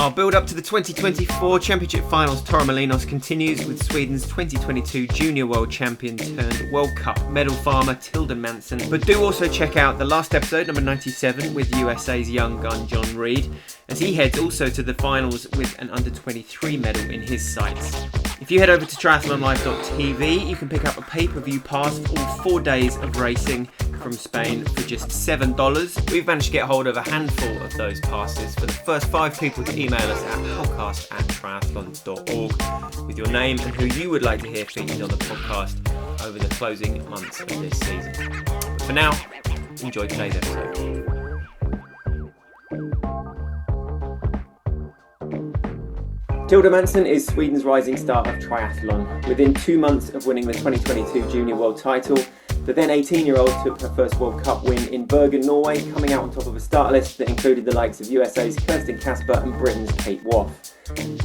Our build-up to the 2024 Championship Finals Torremolinos continues with Sweden's 2022 Junior World Champion turned World Cup medal farmer Tilda Mansson. But do also check out the last episode, number 97, with USA's young gun John Reed, as he heads also to the finals with an under-23 medal in his sights. If you head over to triathlonlive.tv, you can pick up a pay-per-view pass for all 4 days of racing from Spain for just $7. We've managed to get hold of a handful of those passes for the first 5 people to email us at podcast@triathlon.org with your name and who you would like to hear featured on the podcast over the closing months of this season. But for now, enjoy today's episode. Tilda Mansson is Sweden's rising star of triathlon. Within 2 months of winning the 2022 Junior World title, the then 18-year-old took her first World Cup win in Bergen, Norway, coming out on top of a start list that included the likes of USA's Kirsten Kasper and Britain's Kate Woff.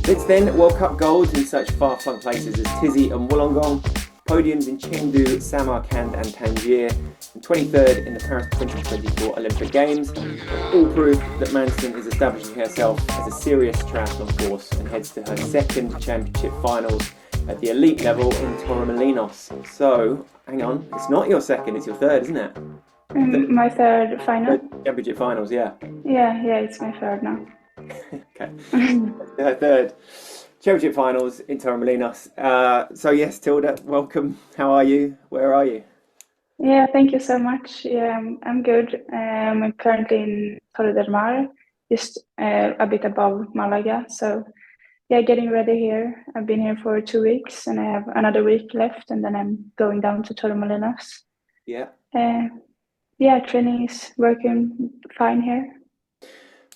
Since then, World Cup golds in such far-flung places as Tizi and Wollongong, podiums in Chengdu, Samarkand and Tangier, and 23rd in the Paris 2024 Olympic Games, all prove that Mansson is establishing herself as a serious triathlon force and heads to her second championship finals at the elite level in Torremolinos. So, hang on, it's not your second, it's your third, isn't it? My third final. Championship finals, yeah. Yeah, it's my third now. Okay. Her third championship finals in Torremolinos. So yes, Tilda, welcome. How are you? Where are you? Yeah, thank you so much. Yeah, I'm good. I'm currently in Torremolinos, just a bit above Malaga. So yeah, getting ready here. I've been here for 2 weeks and I have another week left and then I'm going down to Torremolinos. Yeah. Yeah, training is working fine here.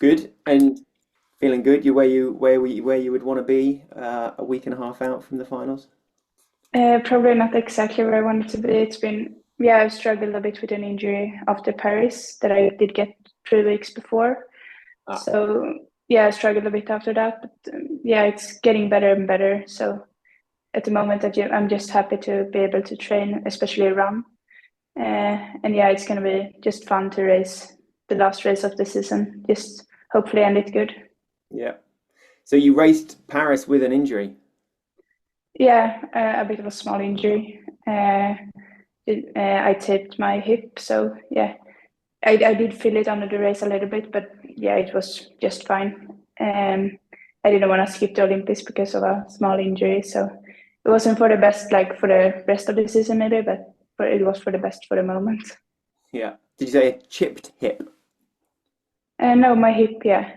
Good. And feeling good? You where you would want to be a week and a half out from the finals? Probably not exactly where I wanted to be. I've struggled a bit with an injury after Paris that I did get 3 weeks before. So yeah, I struggled a bit after that, but it's getting better and better. So at the moment, I'm just happy to be able to train, especially run. And yeah, it's going to be just fun to race the last race of the season. Just hopefully end it good. Yeah. So you raced Paris with an injury? Yeah, a bit of a small injury. I taped my hip, so yeah, I did feel it under the race a little bit, but yeah, it was just fine. I didn't want to skip the Olympics because of a small injury, so it wasn't for the best, like for the rest of the season maybe, but it was for the best for the moment. Yeah. Did you say a chipped hip? No, my hip, yeah.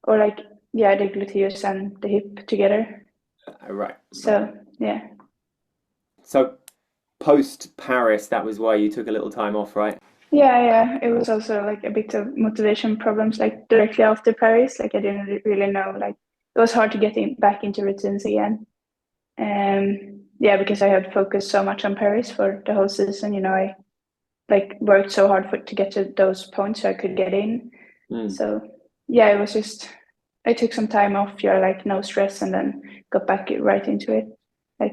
Or the gluteus and the hip together. Right. So, yeah. So post Paris, that was why you took a little time off, right? Yeah. It was also a bit of motivation problems, directly after Paris. I didn't really know, it was hard to get back into routines again. Because I had focused so much on Paris for the whole season. I worked so hard to get to those points so I could get in. So yeah, it was just, I took some time off, no stress, and then got back right into it,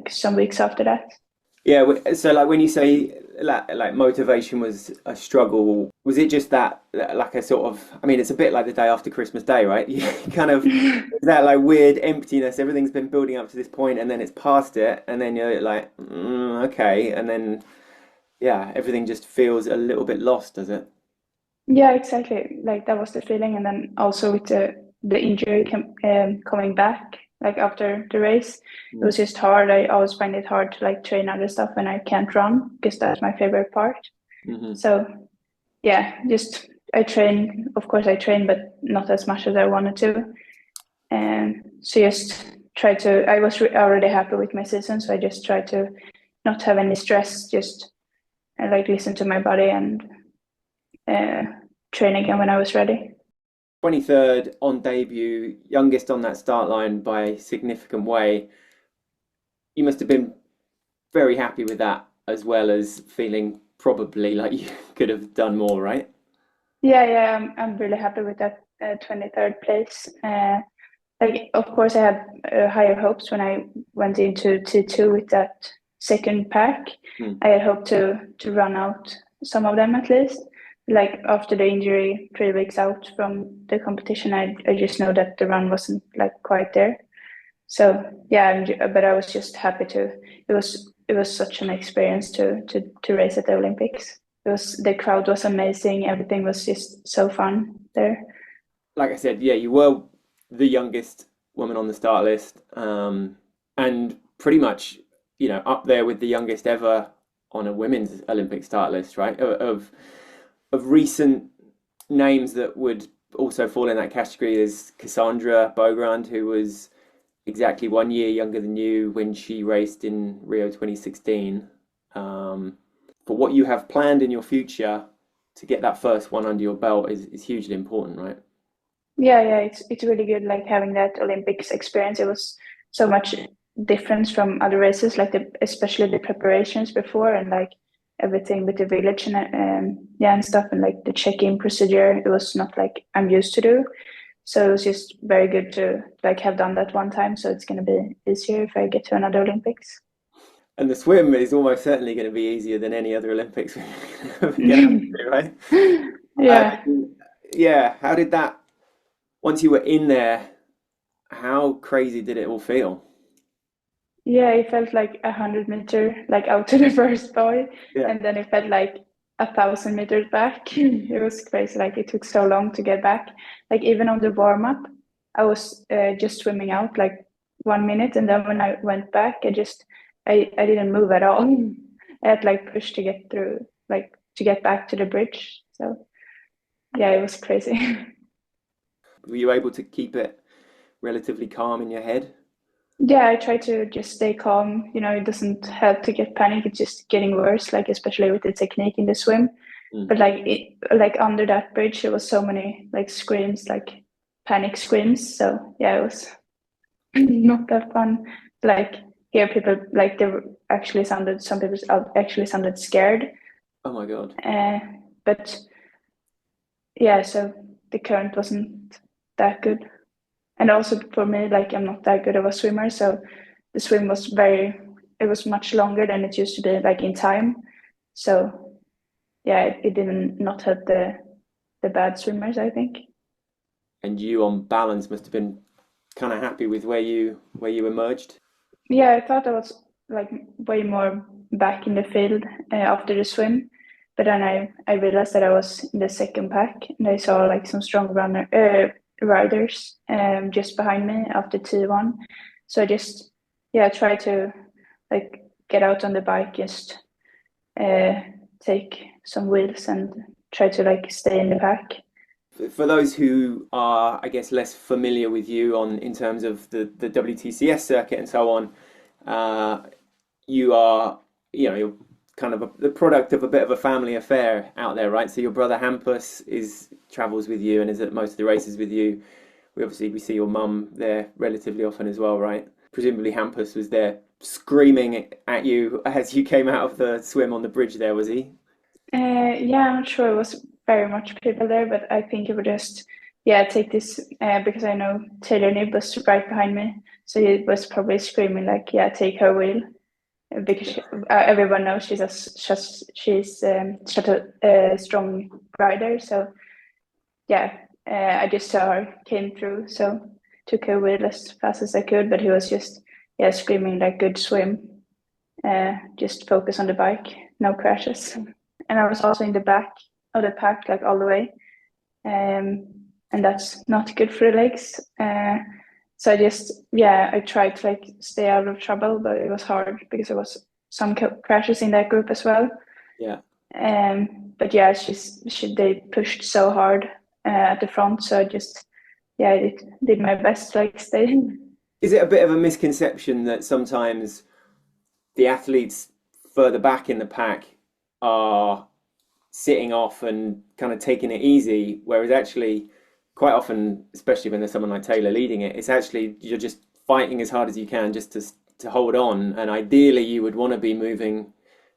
some weeks after that. Yeah, so when you say motivation was a struggle, was it just that a sort of, it's a bit like the day after Christmas Day, right? You kind of, that weird emptiness, everything's been building up to this point and then it's past it and then you're okay, and then everything just feels a little bit lost, does it? Yeah, exactly. That was the feeling, and then also with the injury coming back, after the race, it was just hard. I always find it hard to train other stuff when I can't run because that's my favorite part. Mm-hmm. So yeah, I train. Of course, I train, but not as much as I wanted to. And so just try to. I was already happy with my season, so I just tried to not have any stress. Just listen to my body and train again when I was ready. 23rd on debut, youngest on that start line by a significant way. You must have been very happy with that, as well as feeling probably like you could have done more, right? Yeah, I'm really happy with that 23rd place. Of course, I had higher hopes when I went into T2 with that second pack. I had hoped to run out some of them at least. like after the injury, 3 weeks out from the competition, I just know that the run wasn't like quite there. So yeah, but I was just happy to. It was such an experience to race at the Olympics. The crowd was amazing. Everything was just so fun there. Like I said, yeah, you were the youngest woman on the start list, and pretty much, up there with the youngest ever on a women's Olympic start list, right? Of recent names that would also fall in that category is Cassandra Bogrand, who was exactly 1 year younger than you when she raced in Rio 2016. For what you have planned in your future to get that first one under your belt is hugely important, right? Yeah, it's really good like having that Olympics experience. It was so much difference from other races, like especially the preparations before and like everything with the village and yeah and stuff and like the check-in procedure. It was not like I'm used to do. So it was just very good to like have done that one time. So it's gonna be easier if I get to another Olympics. And the swim is almost certainly going to be easier than any other Olympics we ever get out to, right? Uh, Yeah. yeah, how did that, once you were in there, how crazy did it all feel? Yeah, it felt like 100 meter like out to the first boy, Yeah. and then it felt like 1,000 meters back. It was crazy. Like it took so long to get back. Like even on the warm up, I was just swimming out like 1 minute, and then when I went back, I didn't move at all. I had like push to get through, like to get back to the bridge. So yeah, it was crazy. Were you able to keep it relatively calm in your head? Yeah, I try to just stay calm. You know, it doesn't help to get panic. It's just getting worse, like especially with the technique in the swim. Mm. But like under that bridge, there was so many like screams, like panic screams. So yeah, it was not that fun. Like hear people like some people actually sounded scared. Oh my God. Uh, but yeah, so the current wasn't that good. And also for me, like I'm not that good of a swimmer, so the swim was it was much longer than it used to be, like in time. So yeah, it didn't not help the bad swimmers, I think. And you on balance must have been kind of happy with where you emerged. Yeah, I thought I was like way more back in the field after the swim, but then I realized that I was in the second pack, and I saw like some strong riders just behind me after T1. So I just yeah try to like get out on the bike, just uh, take some wheels and try to like stay in the pack. For those who are, I guess, less familiar with you on in terms of the WTCS circuit and so on, uh, you are, you're kind of the product of a bit of a family affair out there, right? So your brother Hampus is travels with you and is at most of the races with you. We see your mum there relatively often as well, right? Presumably Hampus was there screaming at you as you came out of the swim on the bridge there, was he? Yeah, I'm not sure it was very much people there, but I think it would just, yeah, take this because I know Taylor Nibb was right behind me, so he was probably screaming like, yeah, take her wheel because everyone knows she's such a strong rider. So yeah, I just saw her came through, so took her wheel as fast as I could, but he was just yeah screaming like good swim, just focus on the bike, no crashes. And I was also in the back of the pack, like all the way, and that's not good for the legs. So I just, yeah, I tried to like stay out of trouble, but it was hard because there was some crashes in that group as well. Yeah. But yeah, they pushed so hard at the front, so I just, yeah, I did my best to like stay. Is it a bit of a misconception that sometimes the athletes further back in the pack are sitting off and kind of taking it easy, whereas actually, quite often, especially when there's someone like Taylor leading it, it's actually you're just fighting as hard as you can just to hold on, and ideally you would want to be moving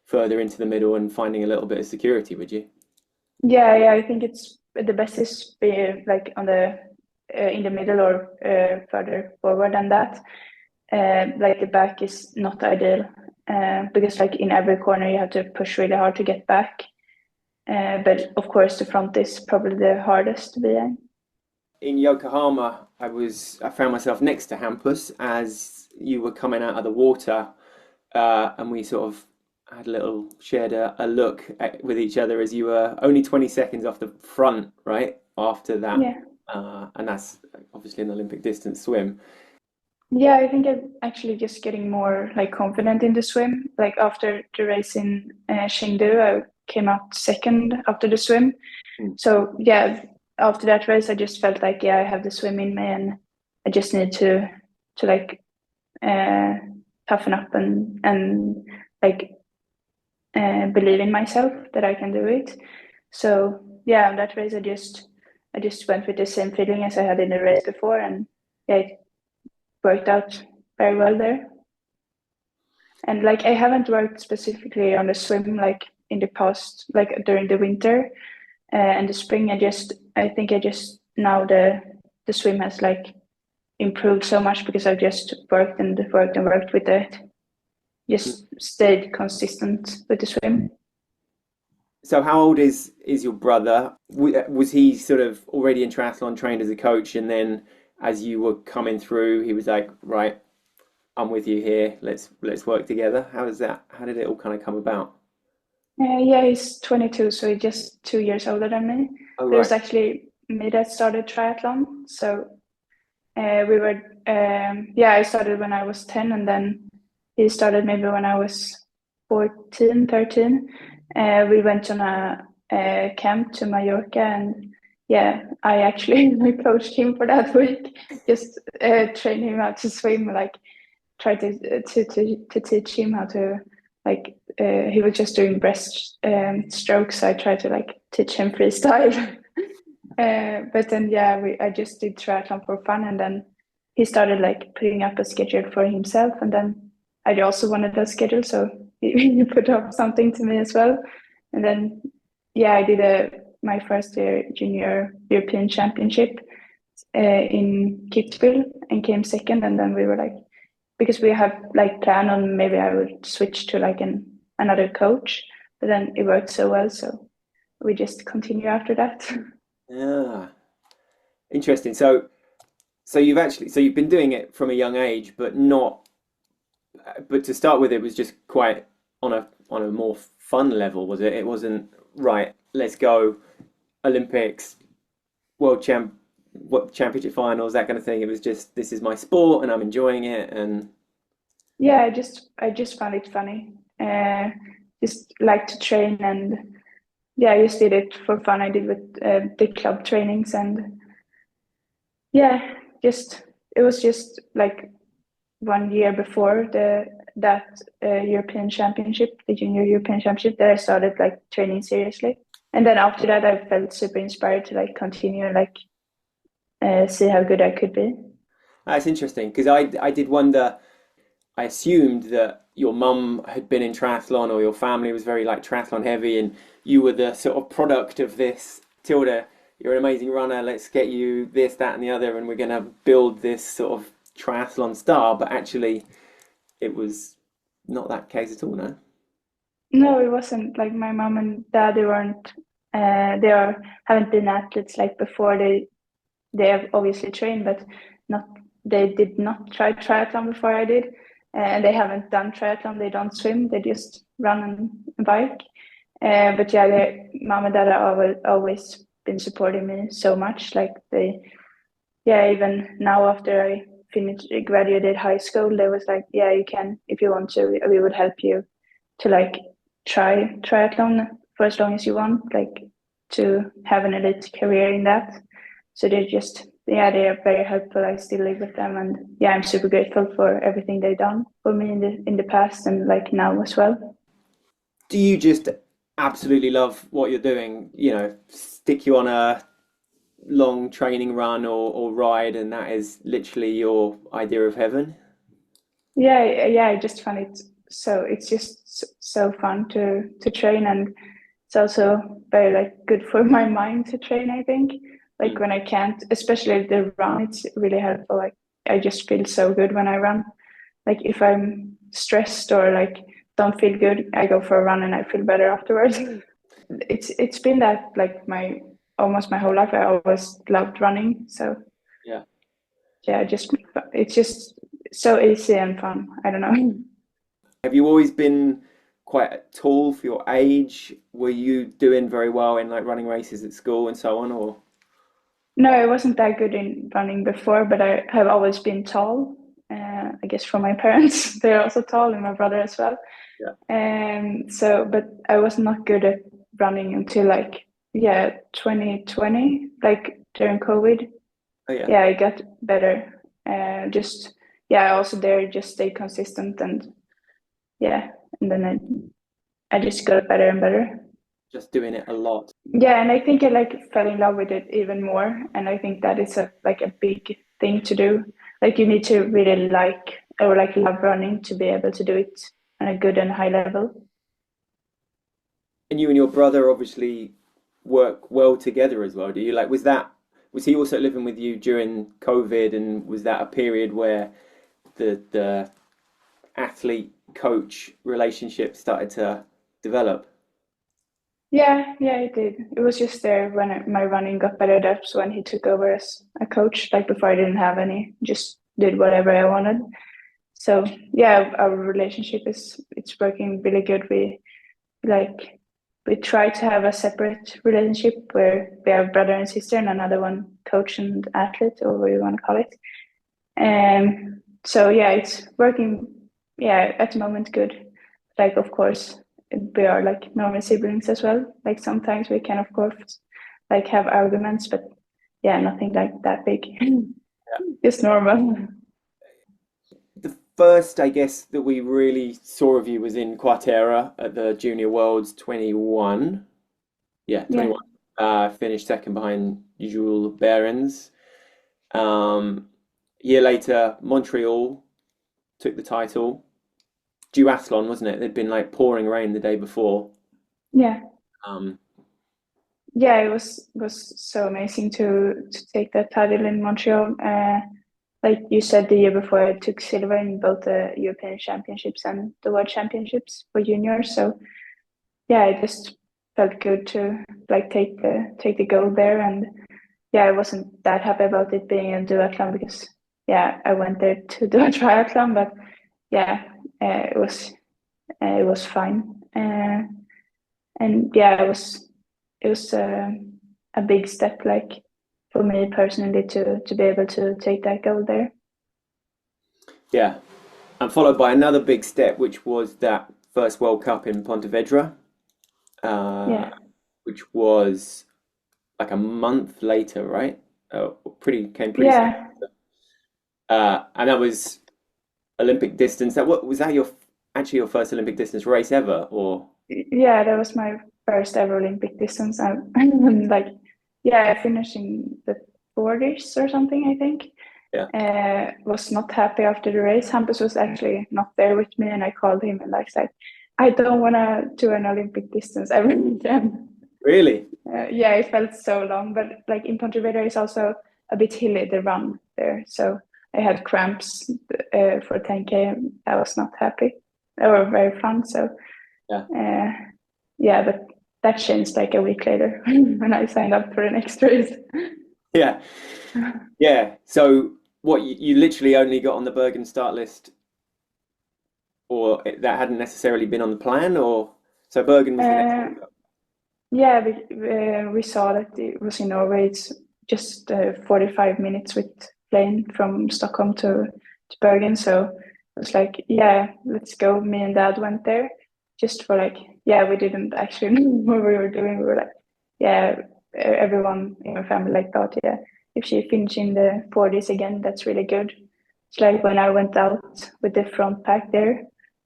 further into the middle and finding a little bit of security, would you? Yeah, I think it's the best is be like on the in the middle or further forward than that. Like the back is not ideal because like in every corner you have to push really hard to get back. But of course, the front is probably the hardest to be in. In Yokohama, I found myself next to Hampus as you were coming out of the water, and we sort of had shared a look with each other as you were only 20 seconds off the front, right? After that, Yeah. And that's obviously an Olympic distance swim. Yeah, I think I'm actually just getting more like confident in the swim. Like after the race in Chengdu, I came out second after the swim. So yeah, after that race, I just felt like, yeah, I have the swim in me, and I just need to like toughen up and like believe in myself that I can do it. So yeah, on that race, I just went with the same feeling as I had in the race before, and yeah, it worked out very well there. And like I haven't worked specifically on the swim like in the past, like during the winter and the spring. I think I just now the swim has like improved so much because I've just worked and worked and worked with it. Just stayed consistent with the swim. So how old is your brother? Was he sort of already in triathlon, trained as a coach, and then as you were coming through, he was like, right, I'm with you here. Let's work together. How does that? How did it all kind of come about? Yeah, he's 22, so he's just 2 years older than me. Oh, It was right. actually me that started triathlon. So we were, yeah, I started when I was 10, and then he started maybe when I was 14, 13. We went on a camp to Mallorca, and yeah, I actually coached him for that week, just train him how to swim, like try to teach him how to like he was just doing breast strokes. So I tried to like teach him freestyle. But then yeah, I just did triathlon for fun, and then he started like putting up a schedule for himself, and then I also wanted a schedule, so he put up something to me as well. And then yeah, I did my first year junior European Championship in Kitzbühel and came second. And then we were like, because we have like planned on maybe I would switch to like another coach, but then it worked so well, so we just continue after that. Yeah, interesting. So you've been doing it from a young age, but not. But to start with, it was just quite on a more fun level, was it? It wasn't right. Let's go Olympics, world champ, what championship finals, that kind of thing. It was just this is my sport and I'm enjoying it, and Yeah, I just found it funny. Just like to train, and yeah, I just did it for fun. I did with the club trainings, and yeah, just it was just like 1 year before that European Championship, the Junior European Championship, that I started like training seriously. And then after that, I felt super inspired to like continue and like see how good I could be. that's interesting because I did wonder. I assumed that your mum had been in triathlon or your family was very like triathlon heavy, and you were the sort of product of this. Tilda, you're an amazing runner. Let's get you this, that, and the other, and we're going to build this sort of triathlon star. But actually, it was not that case at all, no? No, it wasn't like my mom and dad. They weren't. Haven't been athletes like before. They have obviously trained, but not. They did not try triathlon before I did, and they haven't done triathlon. They don't swim. They just run and bike. But yeah, their mom and dad have always been supporting me so much. Like yeah, even now after I finished graduated high school, they was like, yeah, you can if you want to. We would help you to like try triathlon for as long as you want, like to have an elite career in that. So yeah, they are very helpful. I still live with them, and yeah, I'm super grateful for everything they've done for me in the past and like now as well. Do you just absolutely love what you're doing? Stick you on a long training run or ride, and that is literally your idea of heaven? Yeah, I just find it so it's just so fun to train, and it's also very like good for my mind to train, I think. Like Mm. when I can't, especially the run, it's really helpful. Like I just feel so good when I run. Like if I'm stressed or like don't feel good, I go for a run and I feel better afterwards. it's been that like my almost my whole life. I always loved running. So Yeah. it's just so easy and fun. I don't know. Have you always been quite tall for your age? Were you doing very well in like running races at school and so on, or? No, I wasn't that good in running before, but I have always been tall. I guess from my parents, they're also tall, and my brother as well. Yeah. So, but I was not good at running until like, yeah, 2020, like during COVID. Oh yeah. Yeah, I got better. Just, yeah, also there, just stay consistent and yeah, and then I just got better and better. Just doing it a lot. Yeah, and I think I like fell in love with it even more. And I think that is a like a big thing to do. Like you need to really like or like love running to be able to do it on a good and high level. And you and your brother obviously work well together as well. Do you like, was he also living with you during COVID, and was that a period where the athlete coach relationship started to develop? Yeah, it did. It was just there when my running got better. That's when he took over as a coach. Like before, I didn't have any. Just did whatever I wanted. So yeah, our relationship is it's working really good. Like we try to have a separate relationship where we have brother and sister, and another one coach and athlete, or what you want to call it. So yeah, it's working. Yeah, at the moment, good. Like of course, we are like normal siblings as well. Like sometimes we can of course like have arguments, but yeah, nothing like that big. Just normal. The first, I guess, that we really saw of you was in Quatera at the Junior Worlds 21. Yeah, Yeah. 21. Finished second behind Jules Behrens. Year later, Montreal took the title. Duathlon, wasn't it? There'd been like pouring rain the day before. Yeah. Um, Yeah, it was so amazing to take that title in Montreal. Like you said, the year before I took silver in both the European Championships and the World Championships for juniors. So yeah, it just felt good to like take the gold there. And yeah, I wasn't that happy about it being a duathlon because yeah, I went there to do a triathlon, but yeah, it was fine. And yeah, it was a big step, like for me personally, to be able to take that goal there. yeah, and followed by another big step, which was that first World Cup in Pontevedra, uh, Yeah, which was like a month later, right? Came pretty soon. yeah, And that was Olympic distance. That what was that your actually your first Olympic distance race ever, or? yeah. That was my first ever Olympic distance. I'm like, yeah, I finished in the 40s or something, I think. Yeah, Was not happy after the race. Hampus was actually not there with me, and I called him and I said, I don't want to do an Olympic distance ever again. really? Yeah, it felt so long, but like in Pontevedra is also a bit hilly, the run there. So I had cramps for 10K. I was not happy. They were very fun. So Yeah, uh, yeah, but that changed like a week later when I signed up for the next race. yeah, yeah. So what you literally only got on the Bergen start list, or that hadn't necessarily been on the plan, or so Bergen was the next Uh, World Cup. yeah, we saw that it was in Norway. It's just 45 minutes with plane from Stockholm to Bergen. So it was like, yeah, let's go. Me and Dad went there just for like, yeah, we didn't actually know what we were doing. We were like, yeah, everyone in my family like thought, yeah, if she finishes in the 40s again, that's really good. It's like when I went out with the front pack there,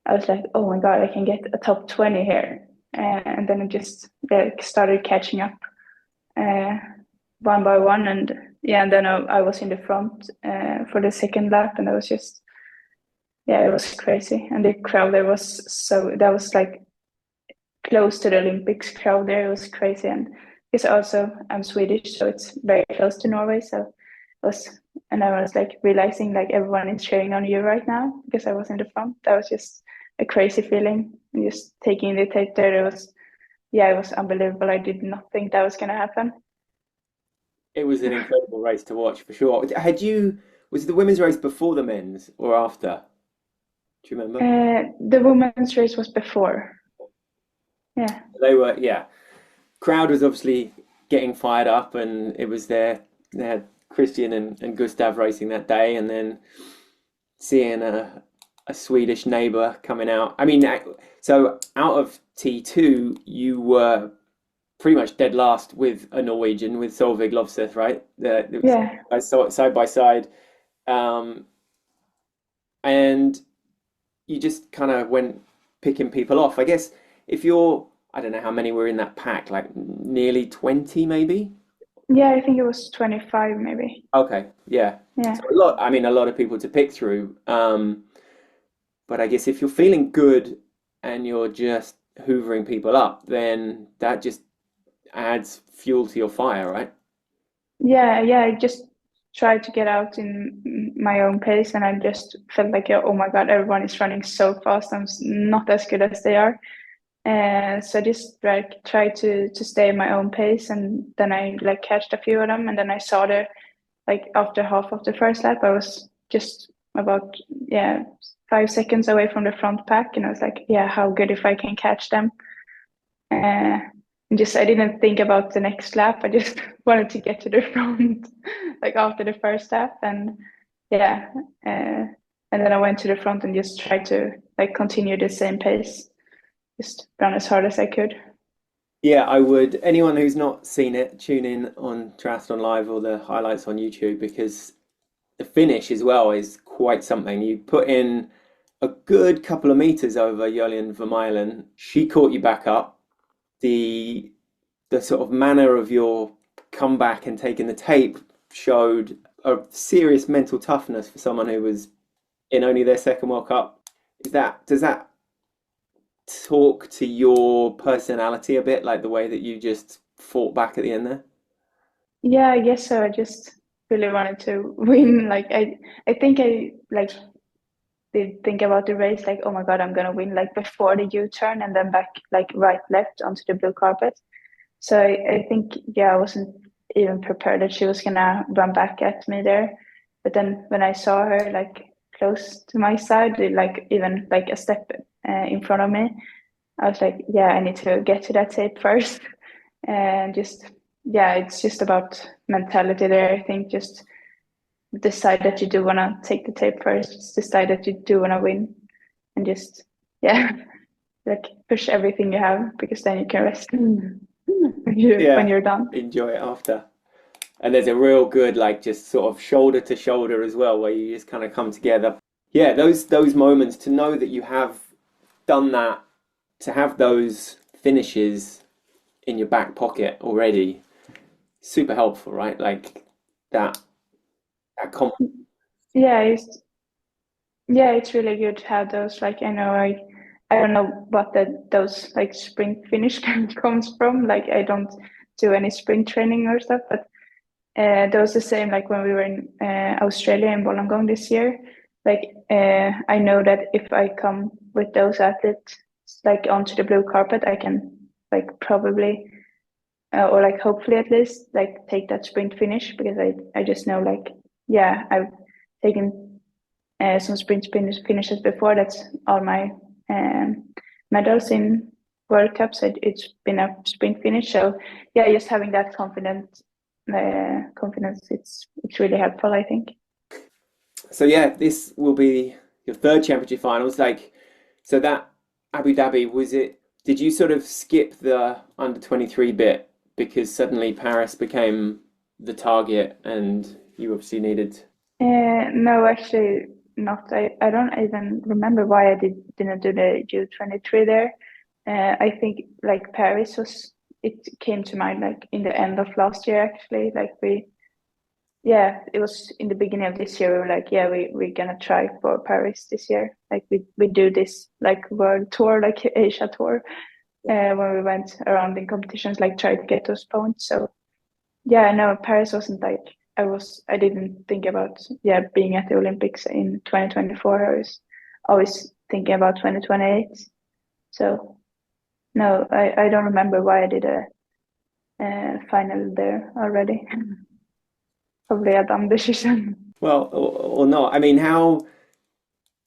I was like, oh my God, I can get a top 20 here. And then it just like started catching up uh, one by one. And yeah, and then I was in the front for the second lap, and I was just, yeah, it was crazy. And the crowd there was so, that was like close to the Olympics crowd there. It was crazy. And it's also, I'm Swedish, so it's very close to Norway. So it was, and I was like realizing like everyone is cheering on you right now because I was in the front. That was just a crazy feeling. And just taking the tape there, it was yeah, it was unbelievable. I did not think that was gonna happen. It was an incredible race to watch for sure. Was the women's race before the men's or after? Do you remember? The women's race was before. Yeah. They were, yeah. Crowd was obviously getting fired up, and it was there. They had Christian and Gustav racing that day, and then seeing a Swedish neighbour coming out. I mean, so out of T2, you were pretty much dead last with a Norwegian, with Solveig Lovseth, right? It was, Yeah. I saw it side by side, um, and you just kind of went picking people off. I guess if you're, I don't know how many were in that pack, like nearly 20 maybe. Yeah, I think it was 25 maybe. Okay, yeah. Yeah. So a lot, I mean, a lot of people to pick through. But I guess if you're feeling good and you're just hoovering people up, then that just adds fuel to your fire, right? Yeah, yeah, I just tried to get out in my own pace, and I just felt like, oh my God, everyone is running so fast. Not as good as they are. So I just like try to stay in my own pace, and then I like catched a few of them, and then I saw the like after half of the first lap, I was just about 5 seconds away from the front pack, and I was like, yeah, how good if I can catch them. Uh, and just I didn't think about the next lap. I just wanted to get to the front, like after the first lap, and yeah, and then I went to the front and just tried to like continue the same pace, just run as hard as I could. Yeah, I would. Anyone who's not seen it, tune in on Triathlon Live or the highlights on YouTube because the finish as well is quite something. You put in a good couple of meters over Jolien Vermeulen. She caught you back up. The the sort of manner of your comeback and taking the tape showed a serious mental toughness for someone who was in only their second World Cup. Does that talk to your personality a bit, like the way that you just fought back at the end there? Yeah, I guess so. I just really wanted to win. Like I think I like did think about the race like, oh my God, I'm gonna win like before the U-turn and then back like right left onto the blue carpet. So I think yeah, I wasn't even prepared that she was gonna run back at me there. But then when I saw her like close to my side, like even like a step in front of me, I was like, yeah, I need to get to that tape first. And just yeah, it's just about mentality there. I think just decide that you do want to take the tape first, just decide that you do want to win, and just yeah, like push everything you have because then you can rest when Yeah, you're done. enjoy it after. And there's a real good, like, just sort of shoulder to shoulder as well, where you just kind of come together. Yeah, those moments to know that you have done that, to have those finishes in your back pocket already, super helpful, right? Like that that confidence. Yeah, it's really good to have those. Like I know I don't know what those like sprint finish comes from. Like I don't do any sprint training or stuff, but that was the same like when we were in Australia in Wollongong this year. Like I know that if I come with those athletes like onto the blue carpet, I can like probably or like hopefully at least like take that sprint finish because I just know like yeah I've taken some finishes before. That's all my um, medals in World Cups. It's been a sprint finish. So yeah, just having that confidence, it's really helpful, I think. So yeah, this will be your third championship finals. Like, so that Abu Dhabi, was it? Did you sort of skip the under 23 bit because suddenly Paris became the target and you obviously needed. No, actually not. I don't even remember why I didn't do the U23 there. I think like Paris was it came to mind like in the end of last year actually. Like yeah, it was in the beginning of this year. We were like, yeah, we're gonna try for Paris this year. Like we do this like world tour, like Asia tour, when we went around in competitions, like try to get those points. So yeah, no, Paris wasn't like I didn't think about yeah being at the Olympics in 2024. I was always thinking about 2028. So No, I don't remember why I did a final there already. Probably a dumb decision. Well, or not. I mean, how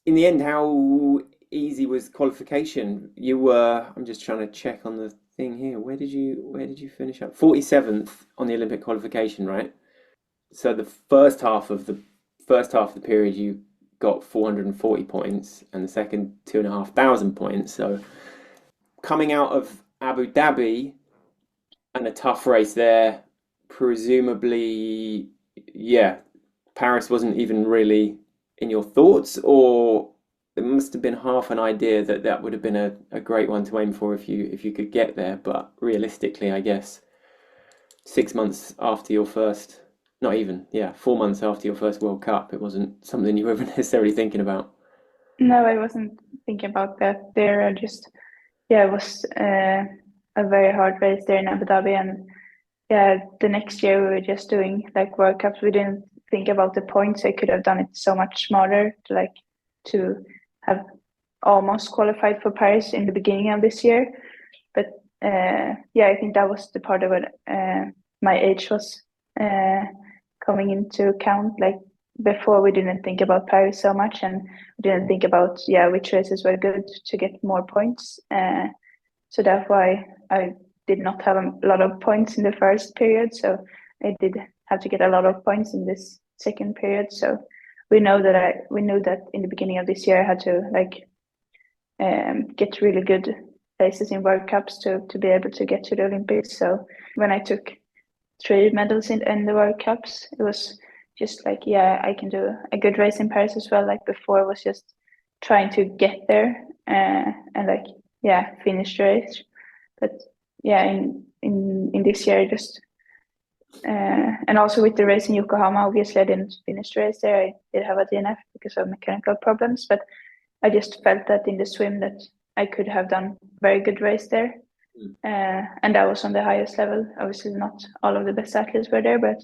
in the end, how easy was qualification? You were, I'm just trying to check on the thing here. Where did you finish up? 47th on the Olympic qualification, right? So the first half of the period you got 440 points and the second 2,500 points. So coming out of Abu Dhabi and a tough race there, presumably, yeah, Paris wasn't even really in your thoughts, or it must have been half an idea that that would have been a great one to aim for if you could get there. But realistically, I guess 6 months after your first, not even, yeah, 4 months after your first World Cup, it wasn't something you were necessarily thinking about. No, I wasn't thinking about that there. I just, yeah, it was a very hard race there in Abu Dhabi, and yeah, the next year we were just doing like World Cups. We didn't think about the points. I could have done it so much smarter to have almost qualified for Paris in the beginning of this year. But yeah, I think that was the part of it. My age was uh, coming into account. Like before, we didn't think about Paris so much, and we didn't think about which races were good to get more points. So that's why I did not have a lot of points in the first period. So I did have to get a lot of points in this second period. So we knew that in the beginning of this year I had to get really good places in World Cups to be able to get to the Olympics. So when I took 3 medals in the World Cups, it was just like, yeah, I can do a good race in Paris as well. Like before, it was just trying to get there and like, yeah, finish the race. But yeah, in this year, I just and also with the race in Yokohama, obviously I didn't finish the race there. I did have a DNF because of mechanical problems, but I just felt that in the swim that I could have done very good race there. And that was on the highest level. Obviously, not all of the best athletes were there, but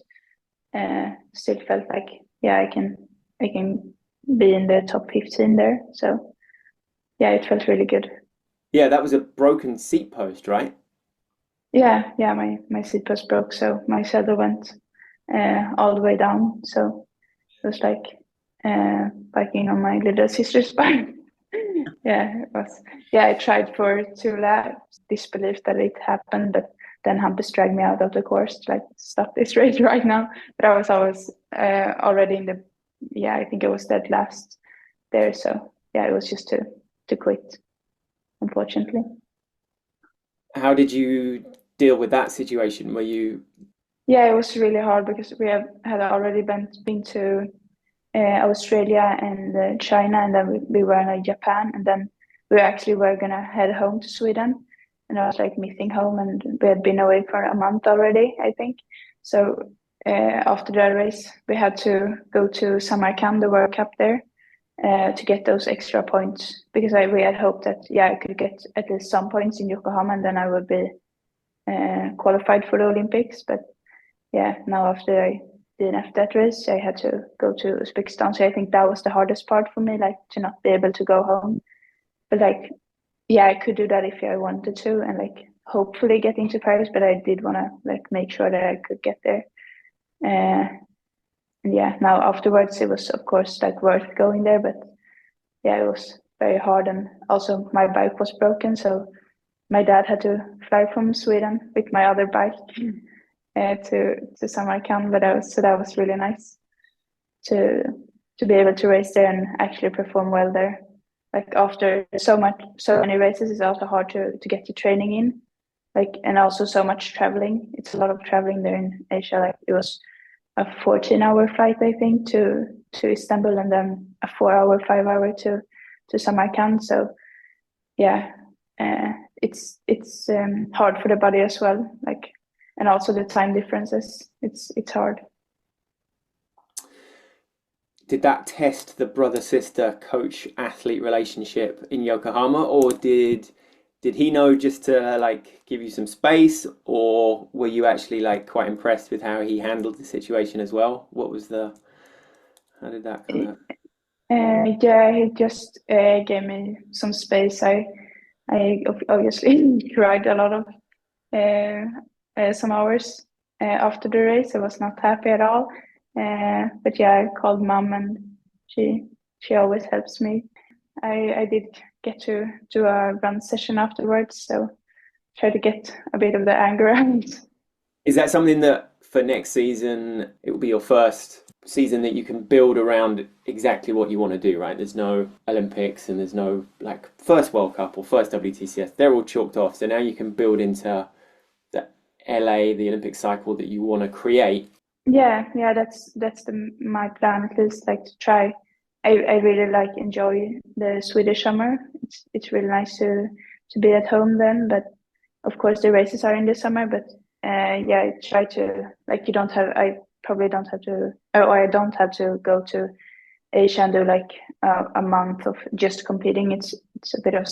still felt like, yeah, I can be in the top 15 there. So yeah, it felt really good. Yeah, that was a broken seat post, right? Yeah, my seat was broke, so my saddle went all the way down. So it was like biking on my little sister's bike. Yeah, it was. Yeah, I tried for 2 laps, disbelief that it happened, but then Hampus dragged me out of the course to like stop this race right now. But I was already in the, yeah, I think it was dead last there. So yeah, it was just to quit, unfortunately. How did you deal with that situation? Were you Yeah, it was really hard because we had already been to Australia and China, and then we were in Japan, and then we actually were gonna head home to Sweden, and I was like missing home, and we had been away for a month already, I think. So after that race, we had to go to Samarkand, the World Cup there, to get those extra points because we had hoped that I could get at least some points in Yokohama, and then I would be qualified for the Olympics, but yeah, now after I DNF that race, I had to go to Uzbekistan. So I think that was the hardest part for me, like to not be able to go home. But like, yeah, I could do that if I wanted to, and like hopefully get into Paris. But I did want to like make sure that I could get there. Uh, and yeah, now afterwards it was of course like worth going there, but yeah, it was very hard, and also my bike was broken, so my dad had to fly from Sweden with my other bike to Samarkand, but that was really nice to be able to race there and actually perform well there. Like after so many races, it's also hard to get the training in. Like and also so much traveling. It's a lot of traveling there in Asia. Like it was a 14-hour flight, I think, to Istanbul, and then a 4-hour, 5-hour to Samarkand. So yeah, it's hard for the body as well. Like and also the time differences. It's hard. did that test the brother sister coach athlete relationship in Yokohama, or did he know just to like give you some space, or were you actually like quite impressed with how he handled the situation as well? What was the how did that kind of Yeah, he just gave me some space. I obviously cried a lot of some hours after the race. I was not happy at all. But yeah, I called mom, and she always helps me. I did get to do a run session afterwards, so try to get a bit of the anger out. Is that something that for next season, it will be your first season that you can build around exactly what you want to do, right? There's no Olympics and there's no like first World Cup or first WTCS. They're all chalked off. So now you can build into the LA, the Olympic cycle that you want to create. Yeah, that's my plan at least. Like to try. I really like enjoy the Swedish summer. It's really nice to be at home then. But of course the races are in the summer. But yeah, I try to like you don't have. I probably don't have to, or I don't have to go to Asia and do like a month of just competing. It's a bit of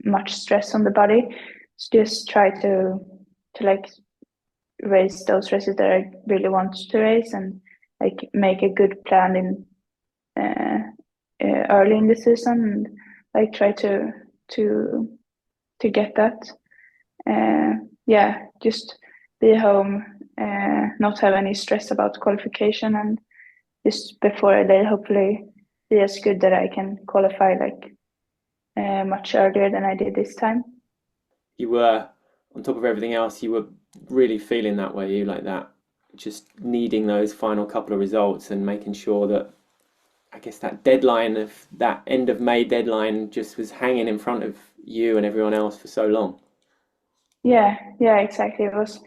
much stress on the body. So just try to like race those races that I really want to race and like make a good plan in early in the season and like try to get that. Yeah, just be home, not have any stress about qualification, and just before a day, hopefully be as good that I can qualify like much earlier than I did this time. You were, on top of everything else, you were really feeling that way, you like that, just needing those final couple of results and making sure that, I guess that deadline of that end of May deadline just was hanging in front of you and everyone else for so long. Yeah, exactly. It was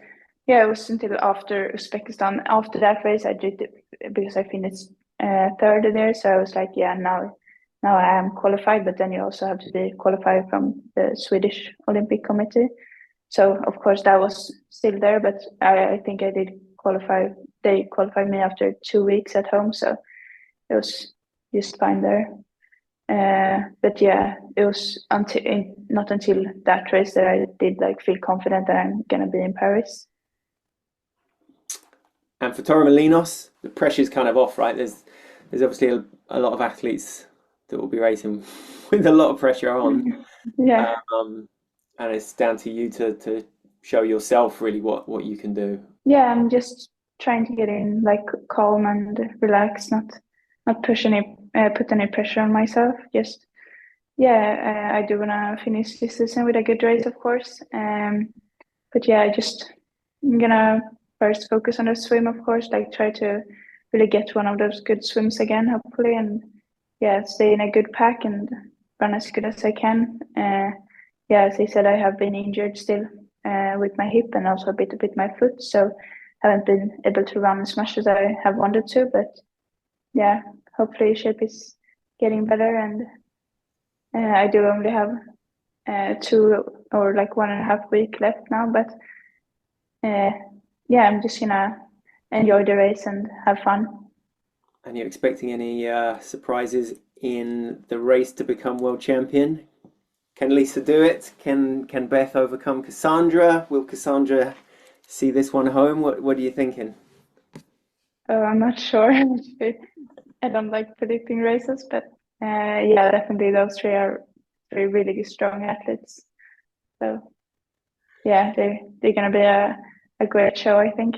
until after Uzbekistan. After that race, I did it because I finished third there. So I was like, yeah, now I am qualified. But then you also have to be qualified from the Swedish Olympic Committee. So of course that was still there, but I think I did qualify. They qualified me after 2 weeks at home, so it was just fine there. But yeah, it was not until that race that I did like feel confident that I'm gonna be in Paris. And for Torremolinos, the pressure's kind of off, right? There's obviously a lot of athletes that will be racing with a lot of pressure on. Yeah, And it's down to you to show yourself really what you can do. yeah, I'm just trying to get in like calm and relax, not push any put any pressure on myself. Just yeah, I do wanna finish this season with a good race, of course. But yeah, I'm gonna first focus on the swim, of course, like try to really get one of those good swims again, hopefully, and yeah, stay in a good pack and run as good as I can. Yeah, as I said, I have been injured still with my hip and also a bit with my foot, so haven't been able to run as much as I have wanted to. But yeah, hopefully shape is getting better, and I do only have 1.5 week left now, but yeah, I'm just gonna enjoy the race and have fun. And you're expecting any surprises in the race to become world champion? Can Lisa do it? Can Beth overcome Cassandra? Will Cassandra see this one home? What are you thinking? Oh, I'm not sure. I don't like predicting races, but yeah, definitely those three are three really strong athletes. So yeah, they're gonna be a great show, I think.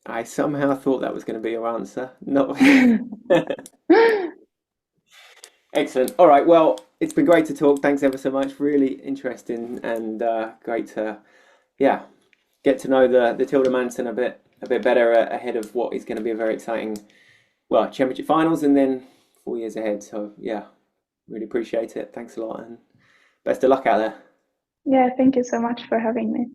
I somehow thought that was going to be your answer. No. Excellent. All right. Well, it's been great to talk. Thanks ever so much. Really interesting and great to, yeah, get to know the Tilda Mansson a bit better ahead of what is going to be a very exciting, well, championship finals and then 4 years ahead. So yeah, really appreciate it. Thanks a lot and best of luck out there. Yeah, thank you so much for having me.